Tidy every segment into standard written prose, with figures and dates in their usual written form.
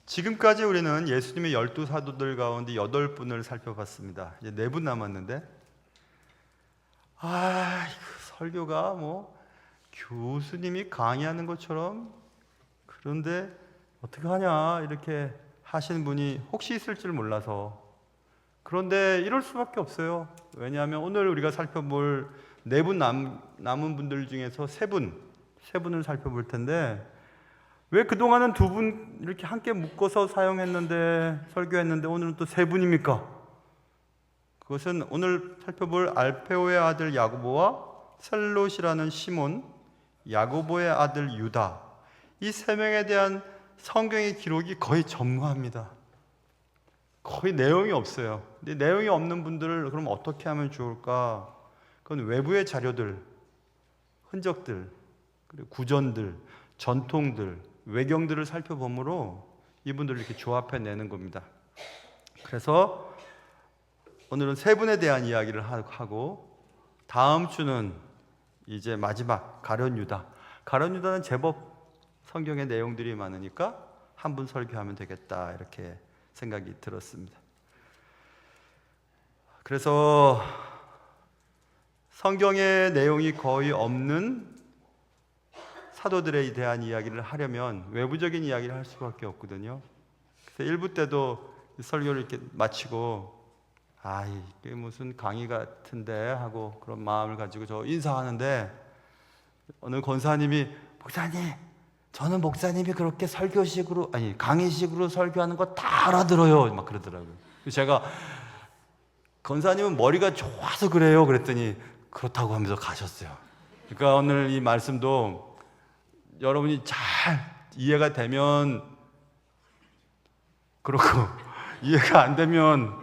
지금까지 우리는 예수님의 12사도들 가운데 8분을 살펴봤습니다. 이제 4분 남았는데 이거 설교가 뭐 교수님이 강의하는 것처럼, 그런데 어떻게 하냐 이렇게 하시는 분이 혹시 있을 줄 몰라서. 그런데 이럴 수밖에 없어요. 왜냐하면 오늘 우리가 살펴볼 4분 남은 분들 중에서 3분을 살펴볼 텐데, 왜 그동안은 2분 이렇게 함께 묶어서 사용했는데, 설교했는데 오늘은 또 3분입니까? 그것은 오늘 살펴볼 알페오의 아들 야고보와 셀롯이라는 시몬, 야고보의 아들 유다, 이 3명에 대한 성경의 기록이 거의 전무합니다. 거의 내용이 없어요. 근데 내용이 없는 분들을 그럼 어떻게 하면 좋을까? 그건 외부의 자료들, 흔적들, 그리고 구전들, 전통들, 외경들을 살펴보므로 이분들을 이렇게 조합해 내는 겁니다. 그래서 오늘은 3분에 대한 이야기를 하고, 다음 주는 이제 마지막 가룟 유다. 가룟 유다는 제법 성경의 내용들이 많으니까 한 분 설교하면 되겠다 이렇게 생각이 들었습니다. 그래서 성경의 내용이 거의 없는 사도들에 대한 이야기를 하려면 외부적인 이야기를 할 수밖에 없거든요. 그래서 1부 때도 설교를 이렇게 마치고 이게 무슨 강의 같은데 하고 그런 마음을 가지고 저 인사하는데, 어느 권사님이 목사님, 저는 목사님이 그렇게 설교식으로 강의식으로 설교하는 거 다 알아들어요 막 그러더라고요. 제가 권사님은 머리가 좋아서 그래요 그랬더니 그렇다고 하면서 가셨어요. 그러니까 오늘 이 말씀도 여러분이 잘 이해가 되면 그렇고 이해가 안 되면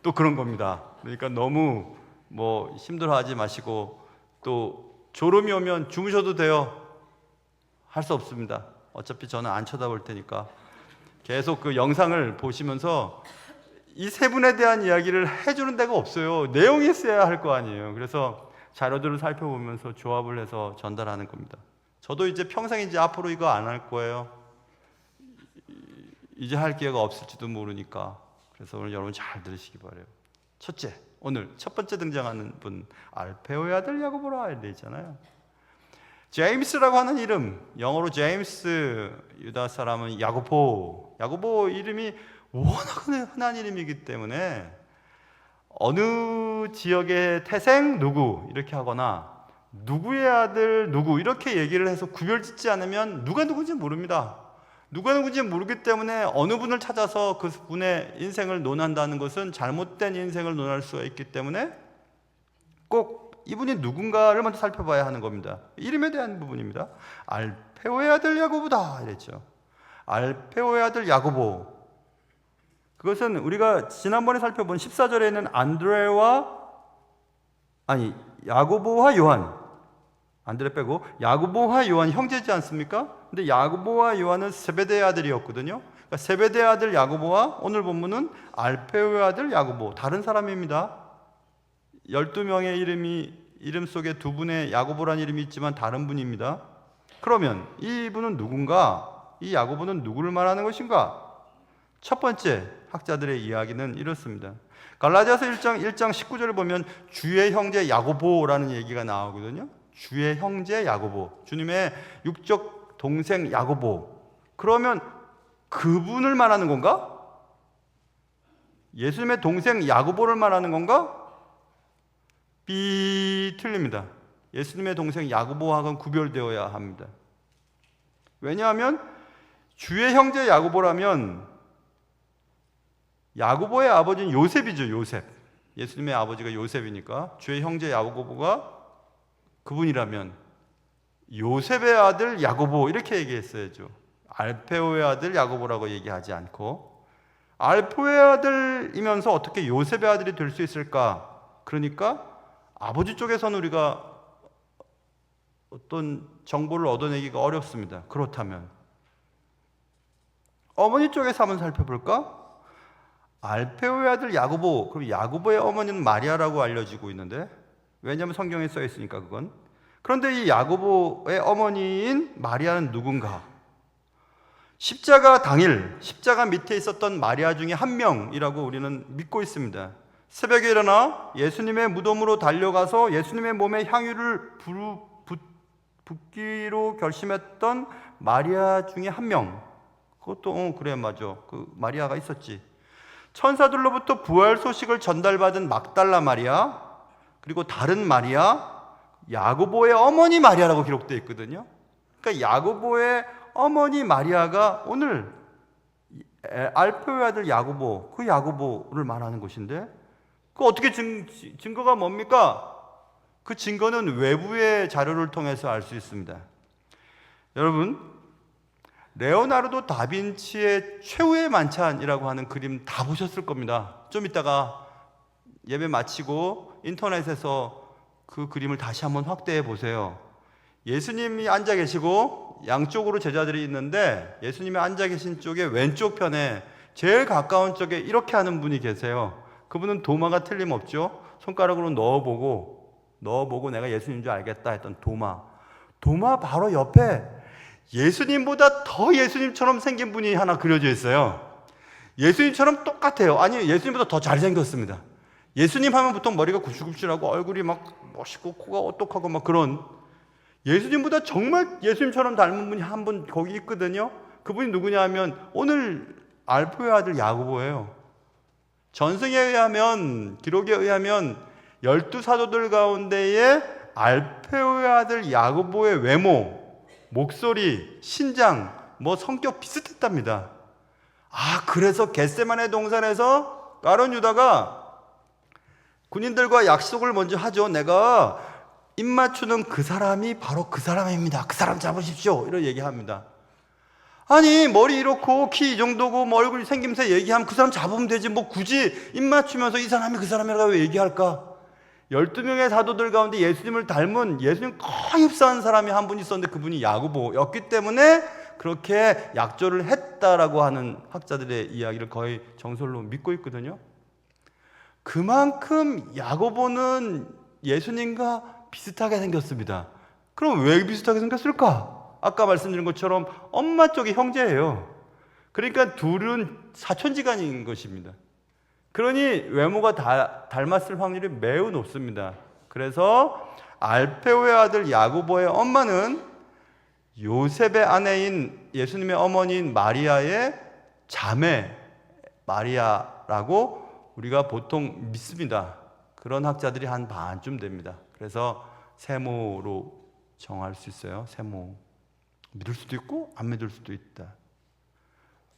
또 그런 겁니다. 그러니까 너무 힘들어하지 마시고, 또 졸음이 오면 주무셔도 돼요. 할 수 없습니다. 어차피 저는 안 쳐다볼 테니까 계속 그 영상을 보시면서 이 3분에 대한 이야기를 해주는 데가 없어요. 내용이 있어야 할 거 아니에요. 그래서 자료들을 살펴보면서 조합을 해서 전달하는 겁니다. 저도 이제 평생 이제 앞으로 이거 안 할 거예요. 이제 할 기회가 없을지도 모르니까. 그래서 오늘 여러분 잘 들으시기 바라요. 첫째, 오늘 첫 번째 등장하는 분, 알페오의 아들 야고보라 이렇게 있잖아요. 제임스라고 하는 이름, 영어로 제임스, 유다 사람은 야고보. 야고보 이름이 워낙 흔한 이름이기 때문에 어느 지역의 태생 누구 이렇게 하거나 누구의 아들 누구 이렇게 얘기를 해서 구별짓지 않으면 누가 누군지 모릅니다. 누가 누군지 모르기 때문에 어느 분을 찾아서 그 분의 인생을 논한다는 것은 잘못된 인생을 논할 수가 있기 때문에 꼭 이분이 누군가를 먼저 살펴봐야 하는 겁니다. 이름에 대한 부분입니다. 알페오의 아들 야고보다 이랬죠. 알페오의 아들 야고보. 그것은 우리가 지난번에 살펴본 14절에는 야고보와 요한, 안드레 빼고 야고보와 요한 형제지 않습니까? 근데 야고보와 요한은 세베대의 아들이었거든요. 그러니까 세베대의 아들 야고보와 오늘 본문은 알페오의 아들 야고보, 다른 사람입니다. 12명의 이름 속에 2분의 야고보라는 이름이 있지만 다른 분입니다. 그러면 이분은 누군가? 이 야고보는 누구를 말하는 것인가? 첫 번째 학자들의 이야기는 이렇습니다. 갈라디아서 1장 19절을 보면 주의 형제 야고보라는 얘기가 나오거든요. 주의 형제 야고보, 주님의 육적 동생 야고보. 그러면 그분을 말하는 건가? 예수님의 동생 야고보를 말하는 건가? 틀립니다. 예수님의 동생 야고보와는 구별되어야 합니다. 왜냐하면 주의 형제 야고보라면 야고보의 아버지는 요셉이죠. 요셉. 예수님의 아버지가 요셉이니까 주의 형제 야고보가 그분이라면 요셉의 아들 야고보 이렇게 얘기했어야죠. 알페오의 아들 야고보라고 얘기하지 않고, 알페오의 아들이면서 어떻게 요셉의 아들이 될 수 있을까? 그러니까 아버지 쪽에서는 우리가 어떤 정보를 얻어내기가 어렵습니다. 그렇다면 어머니 쪽에서 한번 살펴볼까? 알페오의 아들 야고보, 그럼 야고보의 어머니는 마리아라고 알려지고 있는데 왜냐하면 성경에 써 있으니까 그건. 그런데 이 야고보의 어머니인 마리아는 누군가? 십자가 당일 십자가 밑에 있었던 마리아 중에 한 명이라고 우리는 믿고 있습니다. 새벽에 일어나 예수님의 무덤으로 달려가서 예수님의 몸에 향유를 붓기로 결심했던 마리아 중에 한 명. 그것도 그래 맞아. 그 마리아가 있었지. 천사들로부터 부활 소식을 전달받은 막달라 마리아, 그리고 다른 마리아, 야고보의 어머니 마리아라고 기록되어 있거든요. 그러니까 야고보의 어머니 마리아가 오늘 알페오의 아들 야고보, 그 야고보를 말하는 것인데, 그 어떻게 증거가 뭡니까? 그 증거는 외부의 자료를 통해서 알 수 있습니다. 여러분, 레오나르도 다빈치의 최후의 만찬이라고 하는 그림 다 보셨을 겁니다. 좀 이따가 예배 마치고 인터넷에서 그 그림을 다시 한번 확대해 보세요. 예수님이 앉아 계시고 양쪽으로 제자들이 있는데, 예수님이 앉아 계신 쪽에 왼쪽 편에 제일 가까운 쪽에 이렇게 하는 분이 계세요. 그분은 도마가 틀림없죠. 손가락으로 넣어보고 내가 예수님인 줄 알겠다 했던 도마 바로 옆에 예수님보다 더 예수님처럼 생긴 분이 하나 그려져 있어요. 예수님처럼 똑같아요. 아니, 예수님보다 더 잘생겼습니다. 예수님 하면 보통 머리가 굽실굽실하고 얼굴이 막 멋있고 코가 오똑하고 막 그런, 예수님보다 정말 예수님처럼 닮은 분이 한 분 거기 있거든요. 그분이 누구냐 하면 오늘 알페오의 아들 야고보예요. 전승에 의하면, 기록에 의하면 12사도들 가운데에 알페오의 아들 야고보의 외모, 목소리, 신장, 성격 비슷했답니다. 그래서 겟세마네 동산에서 가룟 유다가 군인들과 약속을 먼저 하죠. 내가 입 맞추는 그 사람이 바로 그 사람입니다. 그 사람 잡으십시오. 이런 얘기합니다. 아니, 머리 이렇고 키 이 정도고 얼굴 생김새 얘기하면 그 사람 잡으면 되지, 굳이 입 맞추면서 이 사람이 그 사람이라고 왜 얘기할까? 12명의 사도들 가운데 예수님을 닮은, 예수님 거의 흡사한 사람이 한 분 있었는데 그분이 야고보였기 때문에 그렇게 약조를 했다라고 하는 학자들의 이야기를 거의 정설로 믿고 있거든요. 그만큼 야고보는 예수님과 비슷하게 생겼습니다. 그럼 왜 비슷하게 생겼을까? 아까 말씀드린 것처럼 엄마 쪽이 형제예요. 그러니까 둘은 사촌지간인 것입니다. 그러니 외모가 닮았을 확률이 매우 높습니다. 그래서 알페오의 아들 야고보의 엄마는 요셉의 아내인 예수님의 어머니인 마리아의 자매 마리아라고 우리가 보통 믿습니다. 그런 학자들이 한 반쯤 됩니다. 그래서 세모로 정할 수 있어요. 세모. 믿을 수도 있고 안 믿을 수도 있다.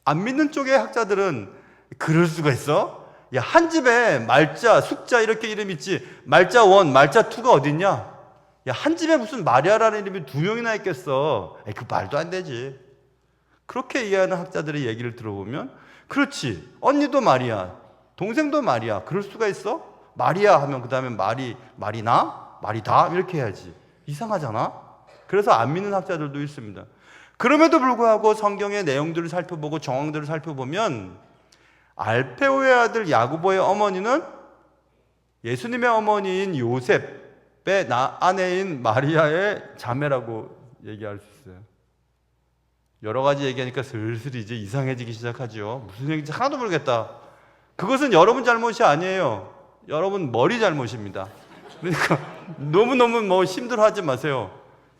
안 믿는 쪽의 학자들은 그럴 수가 있어? 야, 한 집에 말자, 숙자 이렇게 이름 있지, 말자 1, 말자 2가 어딨냐? 야, 한 집에 무슨 마리아라는 이름이 2명이나 있겠어. 그 말도 안 되지. 그렇게 이해하는 학자들의 얘기를 들어보면, 그렇지, 언니도 마리아, 동생도 마리아, 그럴 수가 있어? 마리아 하면 그 다음에 마리나? 마리다? 이렇게 해야지. 이상하잖아? 그래서 안 믿는 학자들도 있습니다. 그럼에도 불구하고 성경의 내용들을 살펴보고 정황들을 살펴보면 알페오의 아들 야고보의 어머니는 예수님의 어머니인 요셉의 아내인 마리아의 자매라고 얘기할 수 있어요. 여러 가지 얘기하니까 슬슬 이제 이상해지기 시작하죠. 무슨 얘기인지 하나도 모르겠다. 그것은 여러분 잘못이 아니에요. 여러분 머리 잘못입니다. 그러니까 너무너무 힘들어하지 마세요.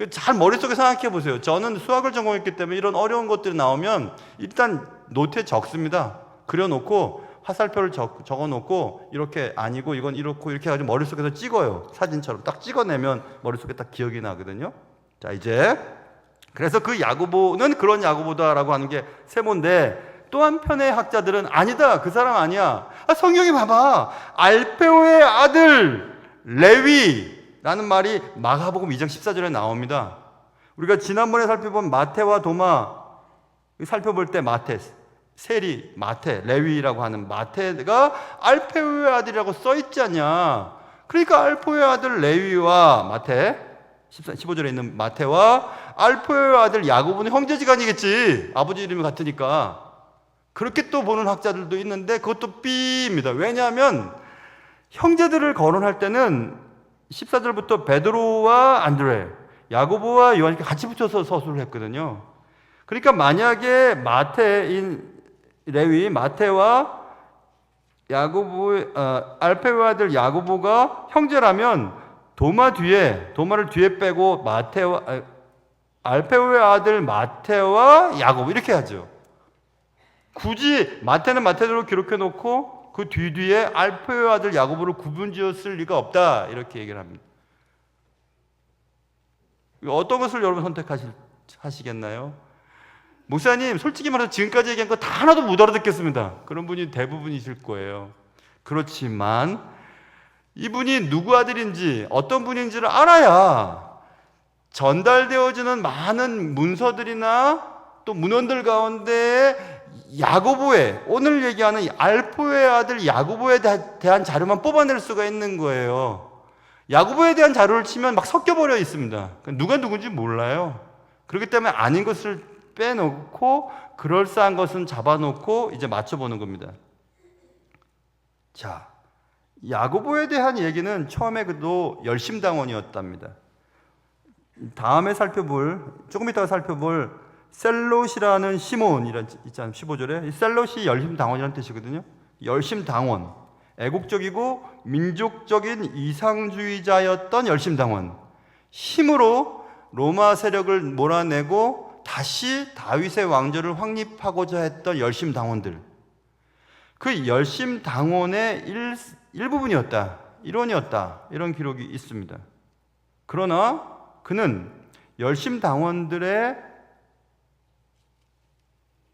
잘 머릿속에 생각해 보세요. 저는 수학을 전공했기 때문에 이런 어려운 것들이 나오면 일단 노트에 적습니다. 그려놓고 화살표를 적어놓고 이렇게 아니고 이건 이렇고 이렇게 해가지고 머릿속에서 찍어요. 사진처럼 딱 찍어내면 머릿속에 딱 기억이 나거든요. 자, 이제 그래서 그 야고보는 그런 야고보다라고 하는 게 세모인데, 또 한편의 학자들은 아니다, 그 사람 아니야. 성경에 봐봐, 알페오의 아들 레위라는 말이 마가복음 2장 14절에 나옵니다. 우리가 지난번에 살펴본 마태와 도마 살펴볼 때 마태, 세리, 마태, 레위라고 하는 마태가 알페오의 아들이라고 써있지 않냐. 그러니까 알페오의 아들 레위와 마태 15절에 있는 마태와 알페오의 아들 야고보는 형제지간이겠지. 아버지 이름이 같으니까. 그렇게 또 보는 학자들도 있는데 그것도 B입니다. 왜냐하면 형제들을 거론할 때는 14절부터 베드로와 안드레, 야고보와 요한이 같이 붙여서 서술을 했거든요. 그러니까 만약에 레위 마태와 알페오의 아들 야고보가 형제라면 도마를 뒤에 빼고 알페오의 아들 마태와 야고보 이렇게 하죠. 굳이 마태는 마태대로 기록해 놓고 그 뒤에 알페오의 아들 야고보를 구분지었을 리가 없다 이렇게 얘기를 합니다. 어떤 것을 여러분 선택하시겠나요? 목사님, 솔직히 말해서 지금까지 얘기한 거 다 하나도 못 알아듣겠습니다. 그런 분이 대부분이실 거예요. 그렇지만 이분이 누구 아들인지 어떤 분인지를 알아야 전달되어지는 많은 문서들이나 또 문헌들 가운데 야고보의, 오늘 얘기하는 알페오의 아들 야고보에 대한 자료만 뽑아낼 수가 있는 거예요. 야고보에 대한 자료를 치면 막 섞여버려 있습니다. 누가 누군지 몰라요. 그렇기 때문에 아닌 것을 빼놓고 그럴싸한 것은 잡아놓고 이제 맞춰보는 겁니다. 자, 야고보에 대한 얘기는 처음에 그도 열심당원이었답니다. 다음에 조금 이따가 살펴볼 셀롯이라는 시몬이라는 있잖아요. 15절에 이 셀롯이 열심당원이라는 뜻이거든요. 열심당원, 애국적이고 민족적인 이상주의자였던 열심당원, 힘으로 로마 세력을 몰아내고 다시 다윗의 왕조를 확립하고자 했던 열심당원들, 그 열심당원의 일부분이었다, 일원이었다, 이런 기록이 있습니다. 그러나 그는 열심당원들의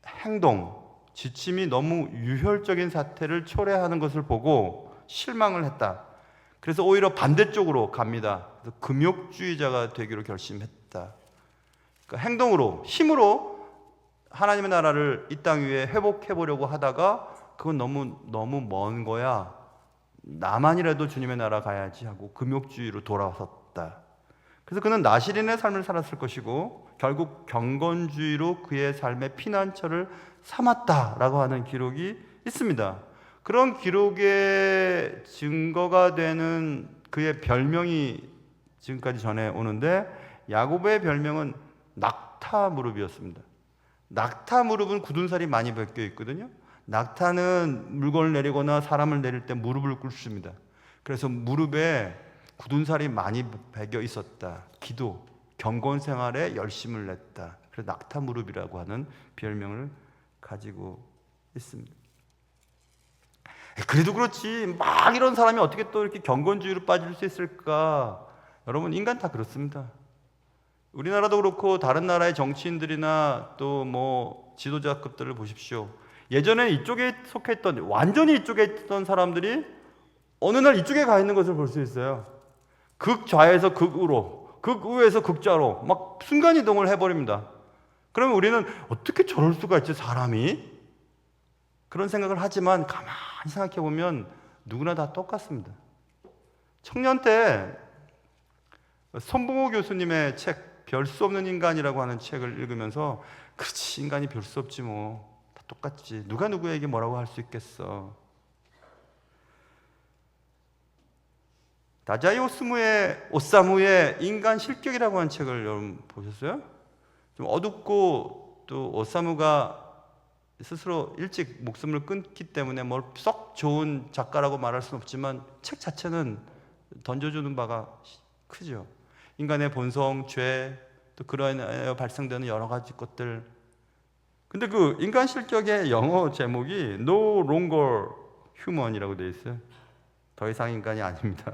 행동, 지침이 너무 유혈적인 사태를 초래하는 것을 보고 실망을 했다. 그래서 오히려 반대쪽으로 갑니다. 그래서 금욕주의자가 되기로 결심했다. 그러니까 행동으로, 힘으로 하나님의 나라를 이 땅 위에 회복해 보려고 하다가 그건 너무 먼 거야. 나만이라도 주님의 나라 가야지 하고 금욕주의로 돌아섰다. 그래서 그는 나시린의 삶을 살았을 것이고 결국 경건주의로 그의 삶의 피난처를 삼았다라고 하는 기록이 있습니다. 그런 기록의 증거가 되는 그의 별명이 지금까지 전해 오는데, 야고보의 별명은 낙타 무릎이었습니다. 낙타 무릎은 굳은 살이 많이 벗겨 있거든요. 낙타는 물건을 내리거나 사람을 내릴 때 무릎을 꿇습니다. 그래서 무릎에 굳은 살이 많이 배겨 있었다. 기도, 경건 생활에 열심을 냈다. 그래서 낙타 무릎이라고 하는 별명을 가지고 있습니다. 그래도 그렇지 막 이런 사람이 어떻게 또 이렇게 경건주의로 빠질 수 있을까? 여러분, 인간 다 그렇습니다. 우리나라도 그렇고 다른 나라의 정치인들이나 또 뭐 지도자급들을 보십시오. 예전에 이쪽에 속했던, 완전히 이쪽에 있던 사람들이 어느 날 이쪽에 가 있는 것을 볼 수 있어요. 극좌에서 극우로, 극우에서 극좌로 막 순간이동을 해버립니다. 그러면 우리는 어떻게 저럴 수가 있지, 사람이? 그런 생각을 하지만 가만히 생각해 보면 누구나 다 똑같습니다. 청년 때 손봉호 교수님의 책 별 수 없는 인간이라고 하는 책을 읽으면서, 그렇지, 인간이 별 수 없지 뭐, 다 똑같지, 누가 누구에게 뭐라고 할 수 있겠어. 다자이 오사무의 인간 실격이라고 하는 책을 여러분 보셨어요? 좀 어둡고 또 오사무가 스스로 일찍 목숨을 끊기 때문에 뭘 썩 좋은 작가라고 말할 수는 없지만 책 자체는 던져주는 바가 크죠. 인간의 본성, 죄, 또 그러하여 발생되는 여러 가지 것들. 근데 그 인간 실격의 영어 제목이 No Longer Human이라고 되어 있어요. 더 이상 인간이 아닙니다.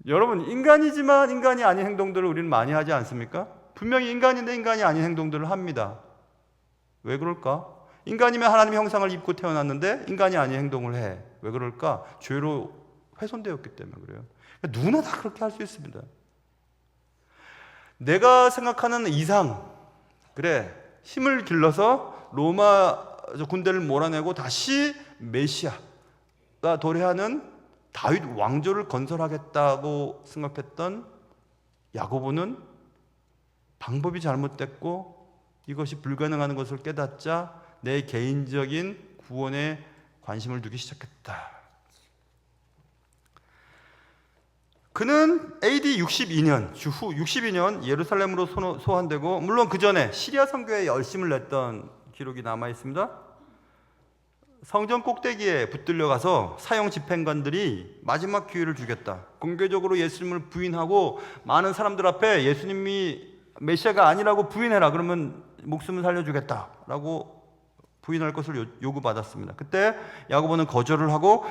여러분, 인간이지만 인간이 아닌 행동들을 우리는 많이 하지 않습니까? 분명히 인간인데 인간이 아닌 행동들을 합니다. 왜 그럴까? 인간이면 하나님의 형상을 입고 태어났는데 인간이 아닌 행동을 해. 왜 그럴까? 죄로 훼손되었기 때문에 그래요. 누구나 다 그렇게 할 수 있습니다. 내가 생각하는 이상, 그래, 힘을 길러서 로마 군대를 몰아내고 다시 메시아가 도래하는 다윗 왕조를 건설하겠다고 생각했던 야고보는 방법이 잘못됐고 이것이 불가능한 것을 깨닫자 내 개인적인 구원에 관심을 두기 시작했다. 그는 AD 62년 주후 62년 예루살렘으로 소환되고, 물론 그 전에 시리아 선교에 열심을 냈던 기록이 남아 있습니다. 성전 꼭대기에 붙들려 가서 사형 집행관들이 마지막 기회를 주겠다, 공개적으로 예수님을 부인하고 많은 사람들 앞에 예수님이 메시아가 아니라고 부인해라, 그러면 목숨을 살려주겠다라고 부인할 것을 요구받았습니다. 그때 야고보는 거절을 하고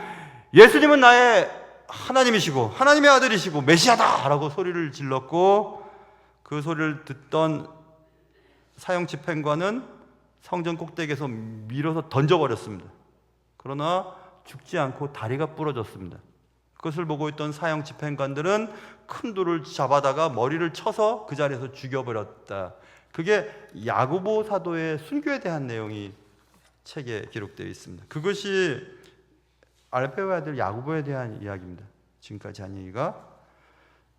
예수님은 나의 하나님이시고 하나님의 아들이시고 메시아다 라고 소리를 질렀고, 그 소리를 듣던 사형 집행관은 성전 꼭대기에서 밀어서 던져버렸습니다. 그러나 죽지 않고 다리가 부러졌습니다. 그것을 보고 있던 사형 집행관들은 큰 돌을 잡아다가 머리를 쳐서 그 자리에서 죽여버렸다. 그게 야고보 사도의 순교에 대한 내용이 책에 기록되어 있습니다. 그것이 알페오의 아들 야고보에 대한 이야기입니다. 지금까지 한 얘기가.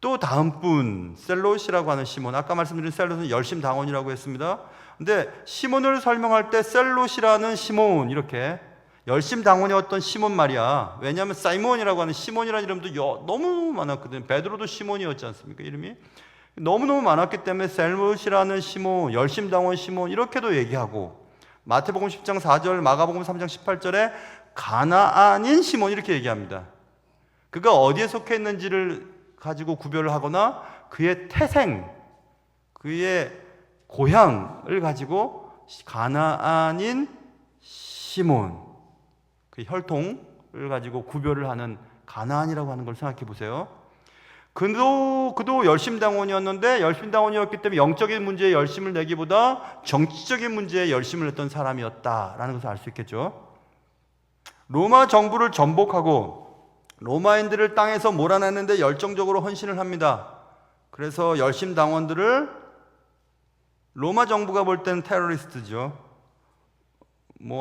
또 다음 분, 셀롯이라고 하는 시몬, 아까 말씀드린 셀롯은 열심당원이라고 했습니다. 근데 시몬을 설명할 때 셀롯이라는 시몬, 이렇게 열심당원이었던 시몬 말이야. 왜냐하면 사이몬이라고 하는 시몬이라는 이름도 너무 많았거든요. 베드로도 시몬이었지 않습니까? 이름이 너무너무 많았기 때문에 셀롯이라는 시몬, 열심당원 시몬 이렇게도 얘기하고, 마태복음 10장 4절, 마가복음 3장 18절에 가나안인 시몬 이렇게 얘기합니다. 그가 어디에 속해 있는지를 가지고 구별을 하거나 그의 태생, 그의 고향을 가지고 가나안인 시몬, 그 혈통을 가지고 구별을 하는 가나안이라고 하는 걸 생각해 보세요. 그도 열심당원이었는데, 열심당원이었기 때문에 영적인 문제에 열심을 내기보다 정치적인 문제에 열심을 냈던 사람이었다라는 것을 알 수 있겠죠. 로마 정부를 전복하고 로마인들을 땅에서 몰아내는데 열정적으로 헌신을 합니다. 그래서 열심당원들을 로마 정부가 볼 때는 테러리스트죠.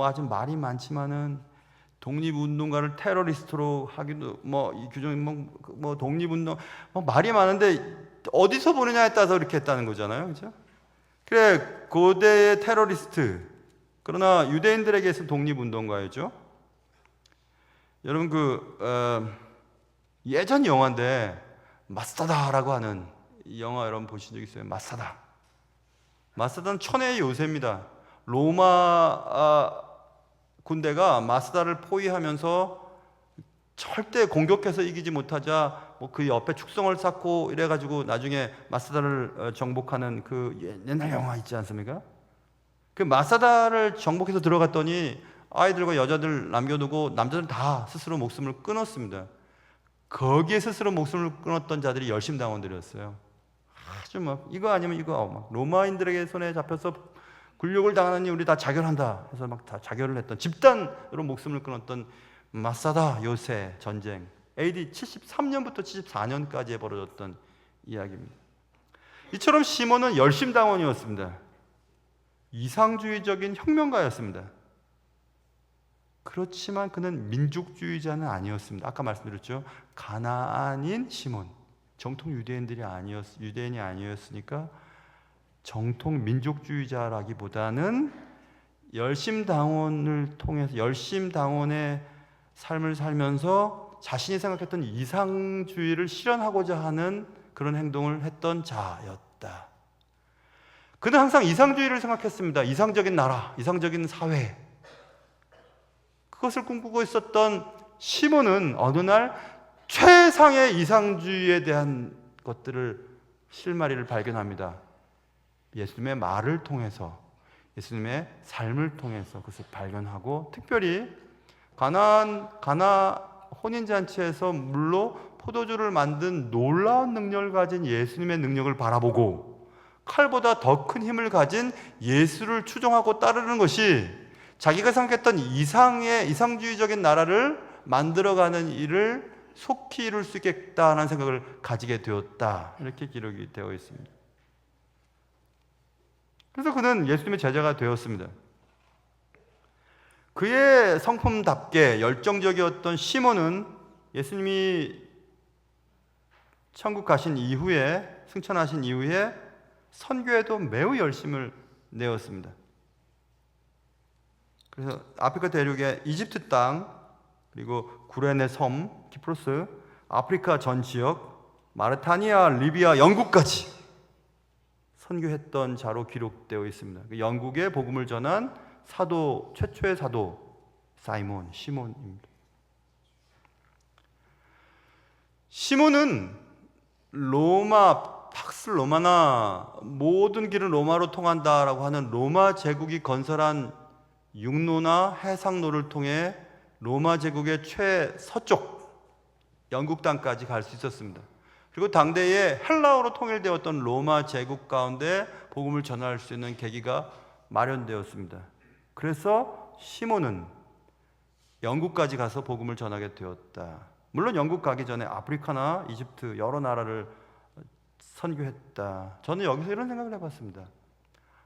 아주 말이 많지만은 독립운동가를 테러리스트로 하기도 이 규정이 독립운동 말이 많은데 어디서 보느냐에 따라서 이렇게 했다는 거잖아요, 그렇죠? 그래, 고대의 테러리스트, 그러나 유대인들에게서 독립운동가였죠. 여러분 예전 영화인데 마사다라고 하는 이 영화 여러분 보신 적 있어요? 마사다는 천혜의 요새입니다. 로마 군대가 마사다를 포위하면서 절대 공격해서 이기지 못하자 그 옆에 축성을 쌓고 이래가지고 나중에 마사다를 정복하는 그 옛날 영화 있지 않습니까? 그 마사다를 정복해서 들어갔더니 아이들과 여자들 남겨두고 남자들 다 스스로 목숨을 끊었습니다. 거기에 스스로 목숨을 끊었던 자들이 열심당원들이었어요. 아주 이거 아니면 이거, 로마인들에게 손에 잡혀서 굴욕을 당하느니 우리 다 자결한다 해서 다 자결을 했던, 집단으로 목숨을 끊었던 마사다 요새 전쟁, AD 73년부터 74년까지 벌어졌던 이야기입니다. 이처럼 시몬은 열심당원이었습니다. 이상주의적인 혁명가였습니다. 그렇지만 그는 민족주의자는 아니었습니다. 아까 말씀드렸죠. 가나안인 시몬, 정통 유대인이 아니었으니까 정통 민족주의자라기보다는 열심당원을 통해서 열심당원의 삶을 살면서 자신이 생각했던 이상주의를 실현하고자 하는 그런 행동을 했던 자였다. 그는 항상 이상주의를 생각했습니다. 이상적인 나라, 이상적인 사회, 그것을 꿈꾸고 있었던 시몬은 어느 날 최상의 이상주의에 대한 것들을, 실마리를 발견합니다. 예수님의 말을 통해서, 예수님의 삶을 통해서 그것을 발견하고, 특별히 가나 혼인잔치에서 물로 포도주를 만든 놀라운 능력을 가진 예수님의 능력을 바라보고, 칼보다 더 큰 힘을 가진 예수를 추종하고 따르는 것이 자기가 생각했던 이상주의적인 나라를 만들어가는 일을 속히 이룰 수 있겠다는 생각을 가지게 되었다, 이렇게 기록이 되어 있습니다. 그래서 그는 예수님의 제자가 되었습니다. 그의 성품답게 열정적이었던 시몬은 예수님이 천국 가신 이후에, 승천하신 이후에 선교에도 매우 열심을 내었습니다. 그래서 아프리카 대륙의 이집트 땅, 그리고 구레네 섬, 키프로스, 아프리카 전 지역, 마르타니아, 리비아, 영국까지 선교했던 자로 기록되어 있습니다. 영국에 복음을 전한 사도, 최초의 사도 시몬입니다. 시몬은 팍스 로마나 모든 길은 로마로 통한다라고 하는 로마 제국이 건설한 육로나 해상로를 통해 로마 제국의 최서쪽 영국 땅까지 갈 수 있었습니다. 그리고 당대에 헬라어로 통일되었던 로마 제국 가운데 복음을 전할 수 있는 계기가 마련되었습니다. 그래서 시몬은 영국까지 가서 복음을 전하게 되었다. 물론 영국 가기 전에 아프리카나 이집트 여러 나라를 선교했다. 저는 여기서 이런 생각을 해봤습니다.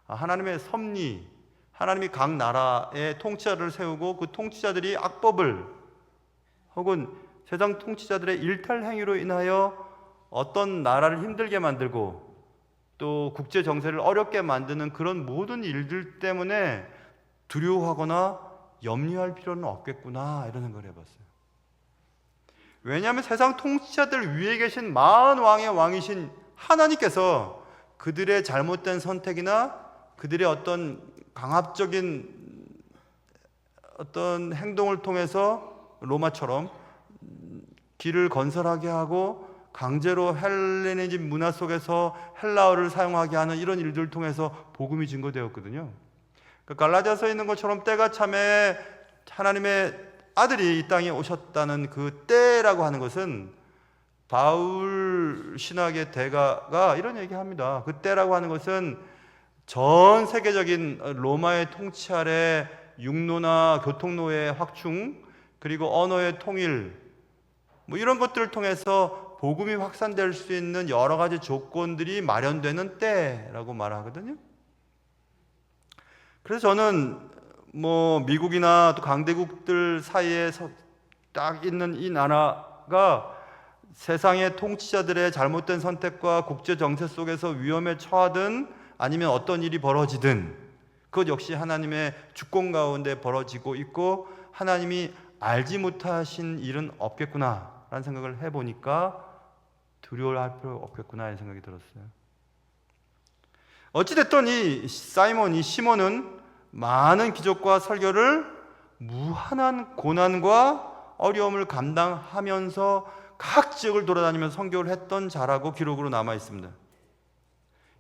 하나님의 섭리, 하나님이 각 나라의 통치자를 세우고 그 통치자들이 악법을 혹은 세상 통치자들의 일탈 행위로 인하여 어떤 나라를 힘들게 만들고 또 국제 정세를 어렵게 만드는 그런 모든 일들 때문에 두려워하거나 염려할 필요는 없겠구나, 이런 생각을 해봤어요. 왜냐하면 세상 통치자들 위에 계신 만왕의 왕이신 하나님께서 그들의 잘못된 선택이나 그들의 어떤 강압적인 어떤 행동을 통해서 로마처럼 길을 건설하게 하고 강제로 헬레니즘 문화 속에서 헬라어를 사용하게 하는 이런 일들을 통해서 복음이 증거되었거든요. 갈라디아서에 있는 것처럼 때가 참에 하나님의 아들이 이 땅에 오셨다는 그 때라고 하는 것은 바울 신학의 대가가 이런 얘기합니다. 그 때라고 하는 것은 전 세계적인 로마의 통치 아래 육로나 교통로의 확충, 그리고 언어의 통일, 이런 것들을 통해서 복음이 확산될 수 있는 여러 가지 조건들이 마련되는 때라고 말하거든요. 그래서 저는 미국이나 또 강대국들 사이에 딱 있는 이 나라가 세상의 통치자들의 잘못된 선택과 국제 정세 속에서 위험에 처하든 아니면 어떤 일이 벌어지든 그것 역시 하나님의 주권 가운데 벌어지고 있고 하나님이 알지 못하신 일은 없겠구나 라는 생각을 해보니까 두려워할 필요 없겠구나 이런 생각이 들었어요. 어찌됐든 이 시몬은 많은 기적과 설교를 무한한 고난과 어려움을 감당하면서 각 지역을 돌아다니면서 선교를 했던 자라고 기록으로 남아 있습니다.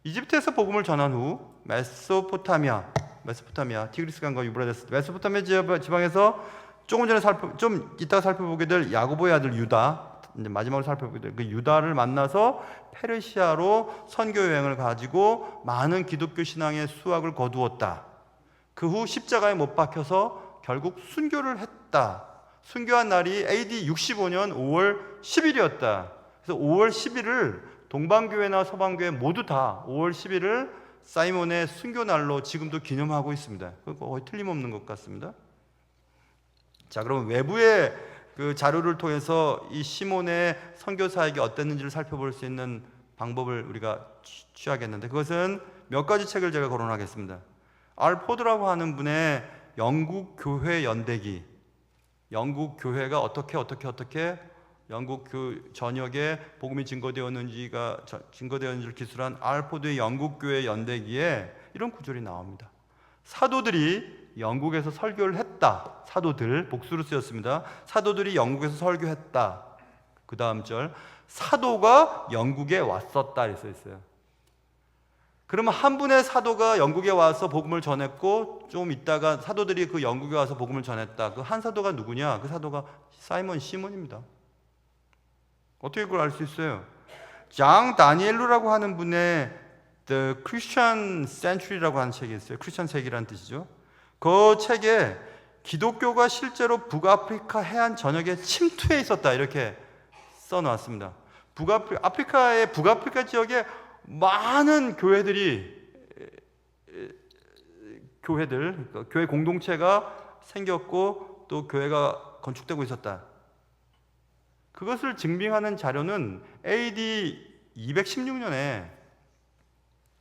이집트에서 복음을 전한 후 메소포타미아, 티그리스 강과 유브라데스, 메소포타미아 지방에서 조금 전에 좀 이따가 살펴보게 될 야고보의 아들 유다, 이제 마지막으로 살펴보게 될 그 유다를 만나서 페르시아로 선교 여행을 가지고 많은 기독교 신앙의 수확을 거두었다. 그 후 십자가에 못 박혀서 결국 순교를 했다. 순교한 날이 AD 65년 5월 10일이었다. 그래서 5월 10일을 동방교회나 서방교회 모두 다 5월 10일을 사이몬의 순교날로 지금도 기념하고 있습니다. 거의 틀림없는 것 같습니다. 자, 그럼 외부의 그 자료를 통해서 이 시몬의 선교 사역이 어땠는지를 살펴볼 수 있는 방법을 우리가 취하겠는데, 그것은 몇 가지 책을 제가 거론하겠습니다. 알포드라고 하는 분의 영국 교회 연대기, 영국 교회가 어떻게 영국 그 전역에 복음이 증거되었는지를 기술한 알포드의 영국 교회 연대기에 이런 구절이 나옵니다. 사도들이 영국에서 설교를 했다. 사도들, 복수로 쓰였습니다. 사도들이 영국에서 설교했다. 그 다음 절, 사도가 영국에 왔었다 이렇게 써 있어요. 그러면 한 분의 사도가 영국에 와서 복음을 전했고 좀 있다가 사도들이 그 영국에 와서 복음을 전했다. 그 한 사도가 누구냐? 그 사도가 시몬입니다. 어떻게 그걸 알 수 있어요? 장 다니엘루라고 하는 분의 The Christian Century라고 하는 책이 있어요. 크리스천 세기라는 뜻이죠. 그 책에 기독교가 실제로 북아프리카 해안 전역에 침투해 있었다 이렇게 써놨습니다. 아프리카의 북아프리카 지역에 많은 교회 공동체가 생겼고 또 교회가 건축되고 있었다. 그것을 증빙하는 자료는 AD 216년에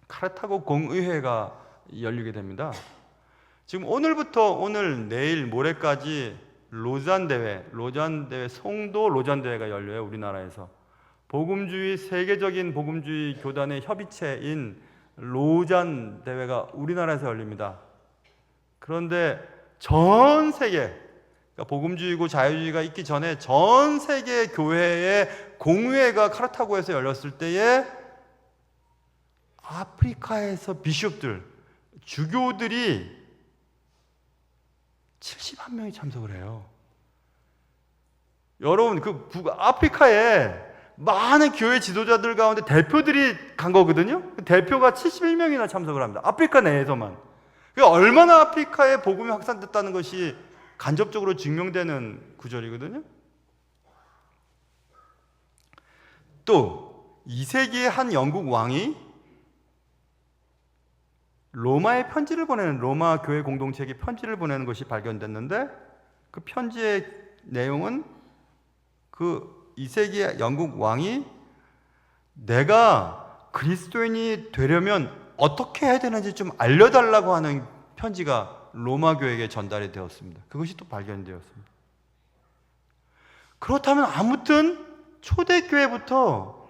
카르타고 공의회가 열리게 됩니다. 지금 오늘, 내일, 모레까지 송도 로잔 대회가 열려요. 우리나라에서 복음주의 세계적인 복음주의 교단의 협의체인 로잔 대회가 우리나라에서 열립니다. 그런데 전 세계, 그러니까 복음주의고 자유주의가 있기 전에 전 세계 교회의 공회가 카르타고에서 열렸을 때에 아프리카에서 비숍들, 주교들이 70만 명이 참석을 해요. 여러분, 그 아프리카에 많은 교회 지도자들 가운데 대표들이 간 거거든요. 대표가 71명이나 참석을 합니다. 아프리카 내에서만. 그러니까 얼마나 아프리카에 복음이 확산됐다는 것이 간접적으로 증명되는 구절이거든요. 또 2세기의 한 영국 왕이 로마에 편지를 보내는, 로마 교회 공동체에게 편지를 보내는 것이 발견됐는데, 그 편지의 내용은 그 2세기의 영국 왕이 내가 그리스도인이 되려면 어떻게 해야 되는지 좀 알려달라고 하는 편지가 로마 교회에게 전달이 되었습니다. 그것이 또 발견되었습니다. 그렇다면 아무튼 초대교회부터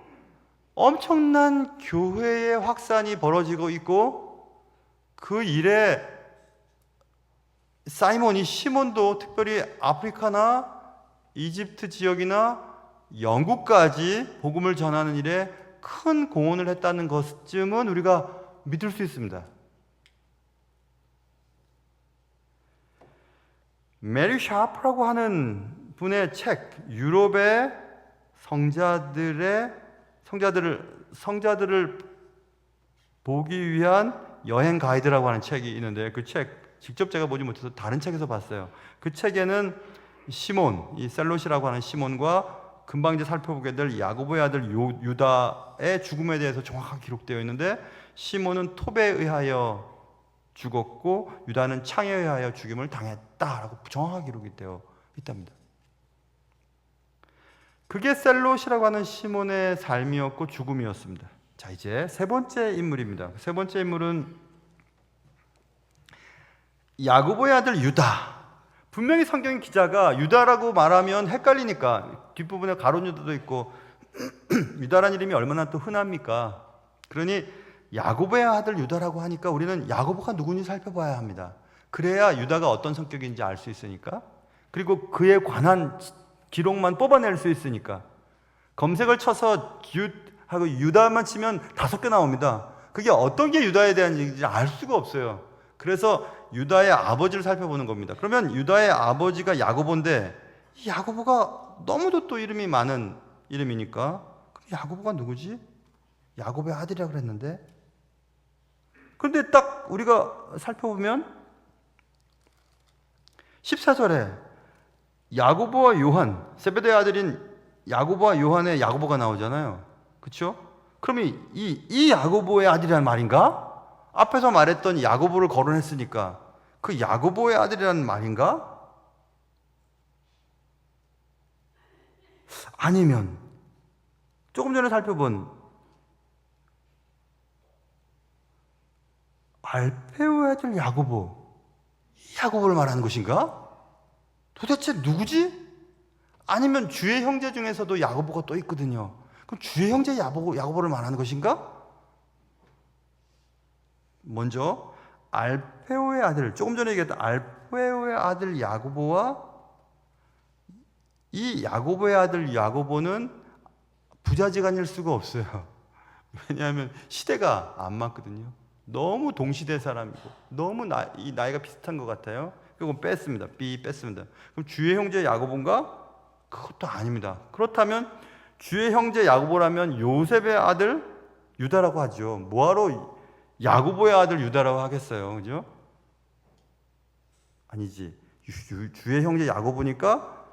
엄청난 교회의 확산이 벌어지고 있고, 그 일에 시몬도 특별히 아프리카나 이집트 지역이나 영국까지 복음을 전하는 일에 큰 공헌을 했다는 것쯤은 우리가 믿을 수 있습니다. 메리 샤프라고 하는 분의 책, 유럽의 성자들을 보기 위한 여행 가이드라고 하는 책이 있는데, 그 책 직접 제가 보지 못해서 다른 책에서 봤어요. 그 책에는 시몬, 이 셀롯이라고 하는 시몬과 금방 이제 살펴보게 될 야고보의 아들 유다의 죽음에 대해서 정확하게 기록되어 있는데, 시몬은 톱에 의하여 죽었고 유다는 창에 의하여 죽임을 당했다라고 정확하게 기록이 되어 있답니다. 그게 셀롯이라고 하는 시몬의 삶이었고 죽음이었습니다. 자, 이제 세 번째 인물입니다. 세 번째 인물은 야고보의 아들 유다. 분명히 성경 기자가 유다라고 말하면 헷갈리니까 뒷부분에 가론 유다도 있고 유다라는 이름이 얼마나 또 흔합니까? 그러니 야고보의 아들 유다라고 하니까 우리는 야고보가 누군지 살펴봐야 합니다. 그래야 유다가 어떤 성격인지 알 수 있으니까, 그리고 그에 관한 기록만 뽑아낼 수 있으니까. 검색을 쳐서 하고 유다만 치면 5개 나옵니다. 그게 어떤 게 유다에 대한 얘기인지 알 수가 없어요. 그래서 유다의 아버지를 살펴보는 겁니다. 그러면 유다의 아버지가 야고보인데, 이 야고보가 너무도 또 이름이 많은 이름이니까 그럼 야고보가 누구지? 야고보의 아들이라고 그랬는데, 그런데 딱 우리가 살펴보면 14절에 야고보와 요한, 세베대의 아들인 야고보와 요한의 야고보가 나오잖아요. 그렇죠? 그러면 이 야고보의 아들이란 말인가? 앞에서 말했던 야고보를 거론했으니까 그 야고보의 아들이라는 말인가? 아니면 조금 전에 살펴본 알페오의 아들 야고보, 이 야고보를 말하는 것인가? 도대체 누구지? 아니면 주의 형제 중에서도 야고보가 또 있거든요. 그럼 주의 형제 야고보를 말하는 것인가? 먼저 알페오의 아들, 조금 전에 얘기했던 알페오의 아들 야고보와 이 야고보의 아들 야고보는 부자지간일 수가 없어요. 왜냐하면 시대가 안 맞거든요. 너무 동시대 사람이고 너무 나이가 비슷한 것 같아요. 그건 뺐습니다. 뺐습니다. 그럼 주의 형제 야고보인가? 그것도 아닙니다. 그렇다면 주의 형제 야고보라면 요셉의 아들 유다라고 하죠. 뭐하러 야고보의 아들 유다라고 하겠어요. 그죠? 아니지. 주의 형제 야고보니까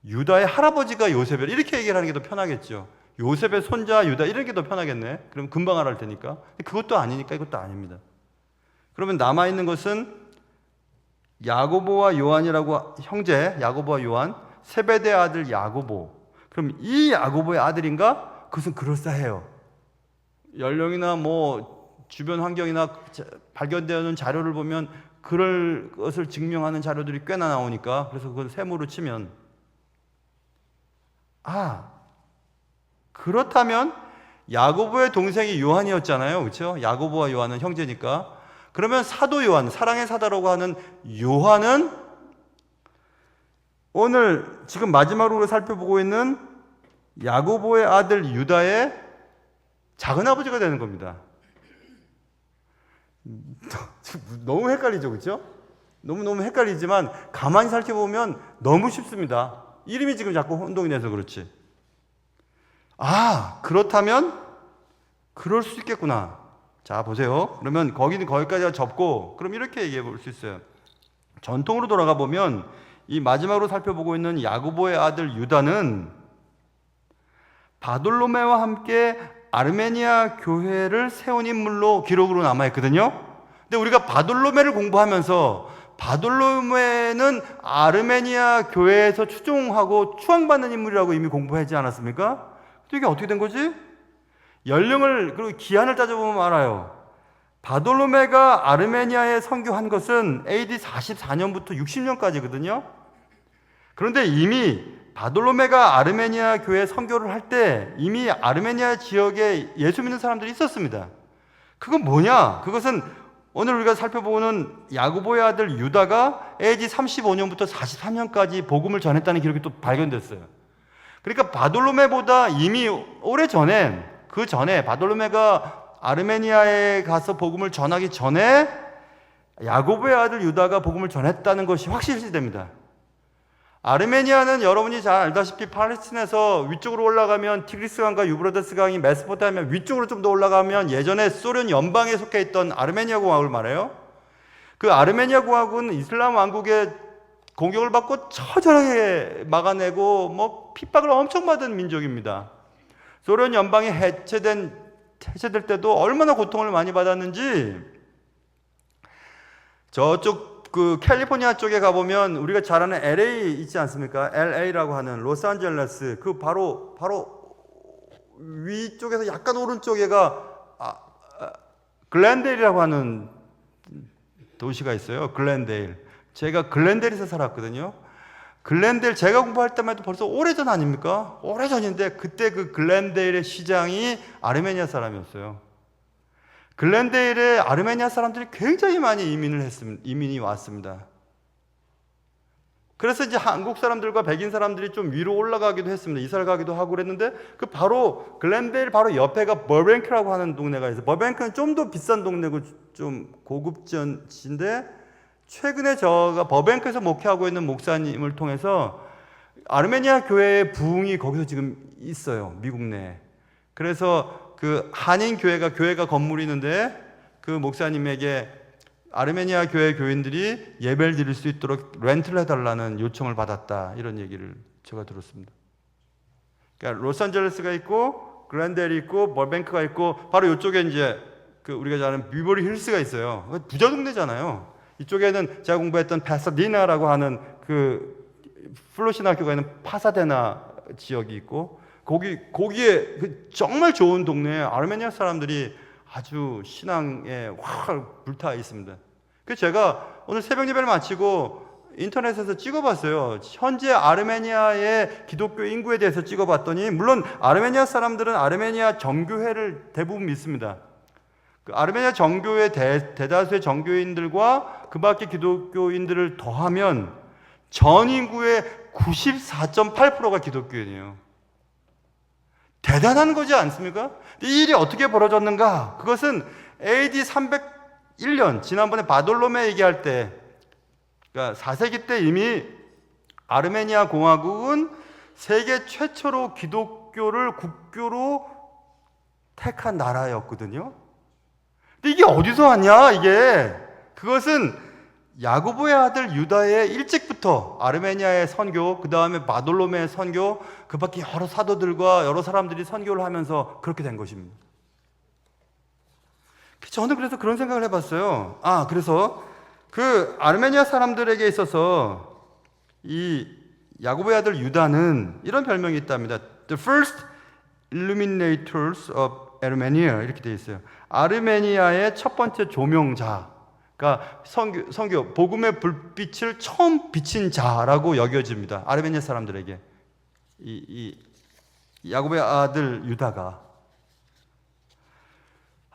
유다의 할아버지가 요셉이라 이렇게 얘기를 하는 게 더 편하겠죠. 요셉의 손자 유다 이런 게 더 편하겠네. 그럼 금방 알아할 테니까. 그것도 아니니까 이것도 아닙니다. 그러면 남아있는 것은 야고보와 요한이라고, 형제 야고보와 요한, 세베대 아들 야고보. 그럼 이 야고보의 아들인가? 그것은 그럴싸해요. 연령이나 뭐 주변 환경이나 발견되는 자료를 보면 그럴 것을 증명하는 자료들이 꽤나 나오니까, 그래서 그걸 세모로 치면 그렇다면 야고보의 동생이 요한이었잖아요. 그렇죠? 야고보와 요한은 형제니까. 그러면 사도 요한, 사랑의 사도라고 하는 요한은 오늘 지금 마지막으로 살펴보고 있는 야고보의 아들 유다의 작은아버지가 되는 겁니다. 너무 헷갈리죠, 그렇죠? 너무 헷갈리지만 가만히 살펴보면 너무 쉽습니다. 이름이 지금 자꾸 혼동이 돼서 그렇지. 아, 그렇다면 그럴 수 있겠구나. 자, 보세요. 그러면 거기까지가 접고, 그럼 이렇게 얘기해 볼 수 있어요. 전통으로 돌아가 보면 이 마지막으로 살펴보고 있는 야고보의 아들 유다는 바돌로메와 함께 아르메니아 교회를 세운 인물로 기록으로 남아있거든요. 근데 우리가 바돌로메를 공부하면서 바돌로메는 아르메니아 교회에서 추종하고 추앙받는 인물이라고 이미 공부하지 않았습니까? 이게 어떻게 된 거지? 연령을 그리고 기한을 따져보면 알아요. 바돌로메가 아르메니아에 선교한 것은 AD 44년부터 60년까지거든요. 그런데 이미 바돌로메가 아르메니아 교회 선교를 할 때 이미 아르메니아 지역에 예수 믿는 사람들이 있었습니다. 그건 뭐냐? 그것은 오늘 우리가 살펴보는 야고보의 아들 유다가 AD 35년부터 43년까지 복음을 전했다는 기록이 또 발견됐어요. 그러니까 바돌로메보다 이미 오래전에, 그 전에 바돌로메가 아르메니아에 가서 복음을 전하기 전에 야고보의 아들 유다가 복음을 전했다는 것이 확실시 됩니다. 아르메니아는 여러분이 잘 알다시피 팔레스틴에서 위쪽으로 올라가면 티그리스 강과 유브라데스 강이 메소포타미아 위쪽으로 좀 더 올라가면 예전에 소련 연방에 속해 있던 아르메니아 공화국을 말해요. 그 아르메니아 공화국은 이슬람 왕국의 공격을 받고 처절하게 막아내고 뭐 핍박을 엄청 받은 민족입니다. 소련 연방이 해체될 때도 얼마나 고통을 많이 받았는지 저쪽 그 캘리포니아 쪽에 가보면 우리가 잘 아는 LA 있지 않습니까? LA라고 하는 로스앤젤레스 그 바로 위쪽에서 약간 오른쪽에가 글렌데일이라고 하는 도시가 있어요. 글렌데일. 제가 글렌데일에서 살았거든요. 글렌데일 제가 공부할 때만 해도 벌써 오래전 아닙니까? 오래전인데 그때 그 글렌데일의 시장이 아르메니아 사람이었어요. 글렌데일에 아르메니아 사람들이 굉장히 많이 이민이 왔습니다. 그래서 이제 한국 사람들과 백인 사람들이 좀 위로 올라가기도 했습니다. 이사를 가기도 하고 그랬는데 그 바로 글렌데일 바로 옆에가 버뱅크라고 하는 동네가 있어요. 버뱅크는 좀 더 비싼 동네고 좀 고급진데 최근에 제가 버뱅크에서 목회하고 있는 목사님을 통해서 아르메니아 교회의 부흥이 거기서 지금 있어요. 미국 내에. 그래서 그 한인 교회가 건물이 있는데 그 목사님에게 아르메니아 교회 교인들이 예배를 드릴 수 있도록 렌트를 해달라는 요청을 받았다. 이런 얘기를 제가 들었습니다. 그러니까 로스앤젤레스가 있고 글렌데일이 있고 버뱅크가 있고 바로 이쪽에 이제 그 우리가 잘 아는 비버리 힐스가 있어요. 부자 동네잖아요. 이쪽에는 제가 공부했던 파사디나라고 하는 그 플로시나 학교가 있는 파사데나 지역이 있고 거기에 그 정말 좋은 동네에 아르메니아 사람들이 아주 신앙에 확 불타 있습니다. 그래서 제가 오늘 새벽 예배를 마치고 인터넷에서 찍어봤어요. 현재 아르메니아의 기독교 인구에 대해서 찍어봤더니 물론 아르메니아 사람들은 아르메니아 정교회를 대부분 믿습니다. 그 아르메니아 정교회 대다수의 정교인들과 그 밖에 기독교인들을 더하면 전 인구의 94.8%가 기독교인이에요. 대단한 거지 않습니까? 이 일이 어떻게 벌어졌는가? 그것은 AD 301년 지난번에 바돌로메 얘기할 때 그러니까 4세기 때 이미 아르메니아 공화국은 세계 최초로 기독교를 국교로 택한 나라였거든요. 근데 이게 어디서 왔냐? 이게 그것은 야고보의 아들 유다의 일찍부터 아르메니아의 선교, 그 다음에 바돌로메의 선교, 그 밖에 여러 사도들과 여러 사람들이 선교를 하면서 그렇게 된 것입니다. 저는 그래서 그런 생각을 해봤어요. 그래서 그 아르메니아 사람들에게 있어서 이 야고보의 아들 유다는 이런 별명이 있답니다. The first illuminators of Armenia 이렇게 되어 있어요. 아르메니아의 첫 번째 조명자. 그러니까 선교 복음의 불빛을 처음 비친 자라고 여겨집니다. 아르메니아 사람들에게 이 야곱의 아들 유다가,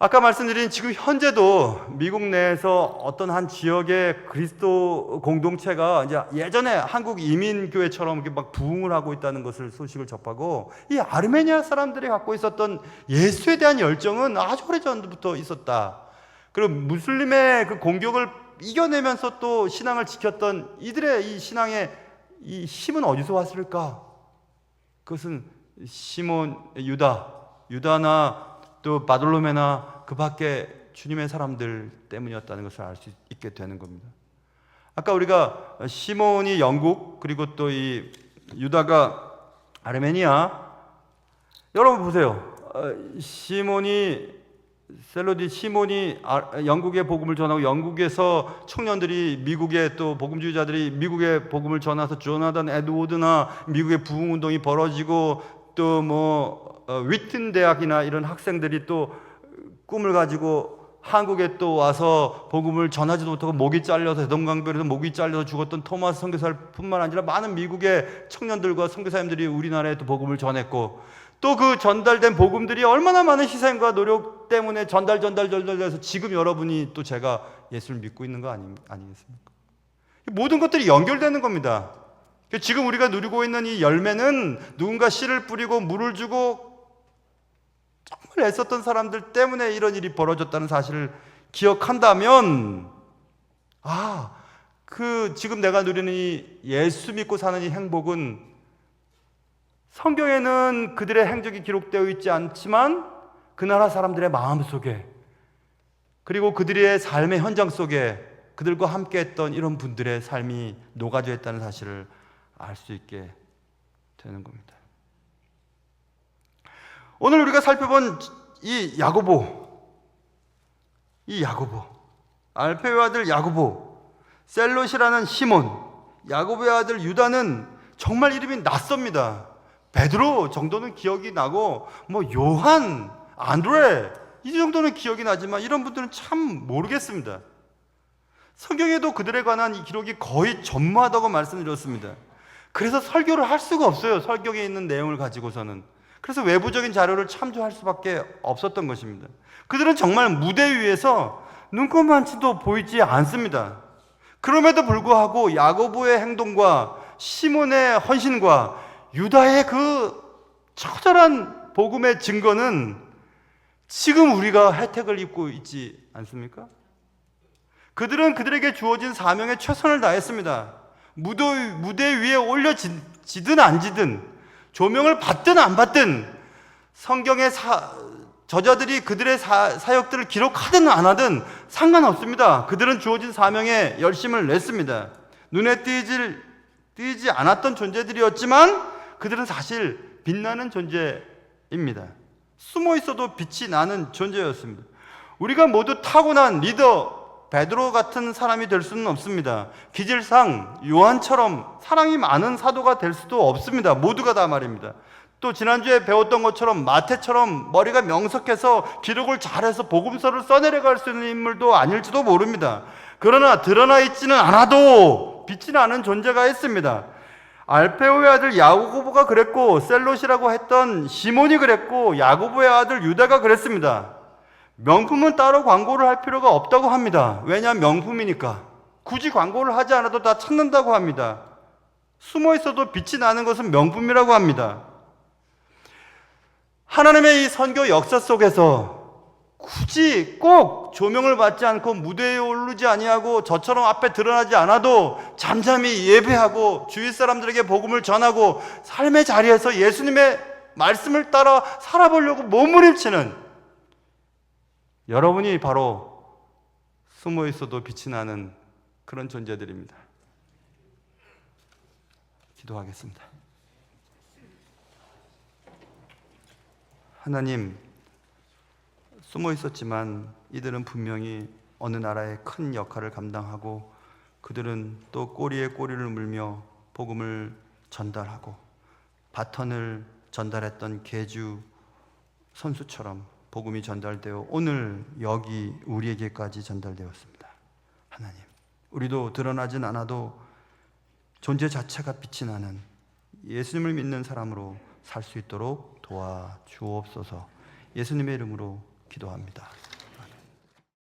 아까 말씀드린 지금 현재도 미국 내에서 어떤 한 지역의 그리스도 공동체가 이제 예전에 한국 이민교회처럼 이렇게 막 부흥을 하고 있다는 것을 소식을 접하고, 이 아르메니아 사람들이 갖고 있었던 예수에 대한 열정은 아주 오래전부터 있었다. 그리고 무슬림의 그 공격을 이겨내면서 또 신앙을 지켰던 이들의 이 신앙의 이 힘은 어디서 왔을까? 그것은 시몬, 유다나 또 바돌로메나 그 밖에 주님의 사람들 때문이었다는 것을 알 수 있게 되는 겁니다. 아까 우리가 시몬이 영국, 그리고 또 이 유다가 아르메니아, 여러분 보세요. 시몬이 영국의 복음을 전하고, 영국에서 청년들이 미국의 또 복음주의자들이 미국의 복음을 전해서 조나단 에드워드나 미국의 부흥운동이 벌어지고, 또 위튼 대학이나 이런 학생들이 또 꿈을 가지고 한국에 또 와서 복음을 전하지도 못하고 목이 잘려서, 대동강변에서 목이 잘려서 죽었던 토마스 선교사뿐만 아니라 많은 미국의 청년들과 선교사님들이 우리나라에 또 복음을 전했고, 또 그 전달된 복음들이 얼마나 많은 희생과 노력 때문에 전달돼서 지금 여러분이 또 제가 예수를 믿고 있는 거 아니겠습니까? 모든 것들이 연결되는 겁니다. 지금 우리가 누리고 있는 이 열매는 누군가 씨를 뿌리고 물을 주고 정말 애썼던 사람들 때문에 이런 일이 벌어졌다는 사실을 기억한다면, 지금 내가 누리는 이 예수 믿고 사는 이 행복은 성경에는 그들의 행적이 기록되어 있지 않지만 그 나라 사람들의 마음 속에, 그리고 그들의 삶의 현장 속에 그들과 함께 했던 이런 분들의 삶이 녹아져 있다는 사실을 알 수 있게 되는 겁니다. 오늘 우리가 살펴본 이 야고보, 알페오의 아들 야고보, 셀롯이라는 시몬, 야고보의 아들 유다는 정말 이름이 낯섭니다. 베드로 정도는 기억이 나고, 요한, 안드레 이 정도는 기억이 나지만 이런 분들은 참 모르겠습니다. 성경에도 그들에 관한 이 기록이 거의 전무하다고 말씀드렸습니다. 그래서 설교를 할 수가 없어요. 성경에 있는 내용을 가지고서는. 그래서 외부적인 자료를 참조할 수밖에 없었던 것입니다. 그들은 정말 무대 위에서 눈꼽만치도 보이지 않습니다. 그럼에도 불구하고 야고보의 행동과 시몬의 헌신과 유다의 그 처절한 복음의 증거는 지금 우리가 혜택을 입고 있지 않습니까? 그들은 그들에게 주어진 사명에 최선을 다했습니다. 무대 위에 올려지든 안 지든, 조명을 받든 안 받든, 성경의 저자들이 그들의 사역들을 기록하든 안 하든 상관없습니다. 그들은 주어진 사명에 열심을 냈습니다. 눈에 띄지 않았던 존재들이었지만 그들은 사실 빛나는 존재입니다. 숨어 있어도 빛이 나는 존재였습니다. 우리가 모두 타고난 리더 베드로 같은 사람이 될 수는 없습니다. 기질상 요한처럼 사랑이 많은 사도가 될 수도 없습니다. 모두가 다 말입니다. 또 지난주에 배웠던 것처럼 마태처럼 머리가 명석해서 기록을 잘해서 복음서를 써내려갈 수 있는 인물도 아닐지도 모릅니다. 그러나 드러나 있지는 않아도 빛이 나는 존재가 있습니다. 알페오의 아들 야고보가 그랬고, 셀롯이라고 했던 시몬이 그랬고, 야고보의 아들 유다가 그랬습니다. 명품은 따로 광고를 할 필요가 없다고 합니다. 왜냐하면 명품이니까. 굳이 광고를 하지 않아도 다 찾는다고 합니다. 숨어 있어도 빛이 나는 것은 명품이라고 합니다. 하나님의 이 선교 역사 속에서 굳이 꼭 조명을 받지 않고 무대에 오르지 아니하고 저처럼 앞에 드러나지 않아도 잠잠히 예배하고 주위 사람들에게 복음을 전하고 삶의 자리에서 예수님의 말씀을 따라 살아보려고 몸부림치는 여러분이 바로 숨어 있어도 빛이 나는 그런 존재들입니다. 기도하겠습니다. 하나님, 숨어 있었지만 이들은 분명히 어느 나라의 큰 역할을 감당하고, 그들은 또 꼬리에 꼬리를 물며 복음을 전달하고 바턴을 전달했던 계주 선수처럼 복음이 전달되어 오늘 여기 우리에게까지 전달되었습니다. 하나님, 우리도 드러나진 않아도 존재 자체가 빛이 나는 예수님을 믿는 사람으로 살 수 있도록 도와주옵소서. 예수님의 이름으로 기도합니다.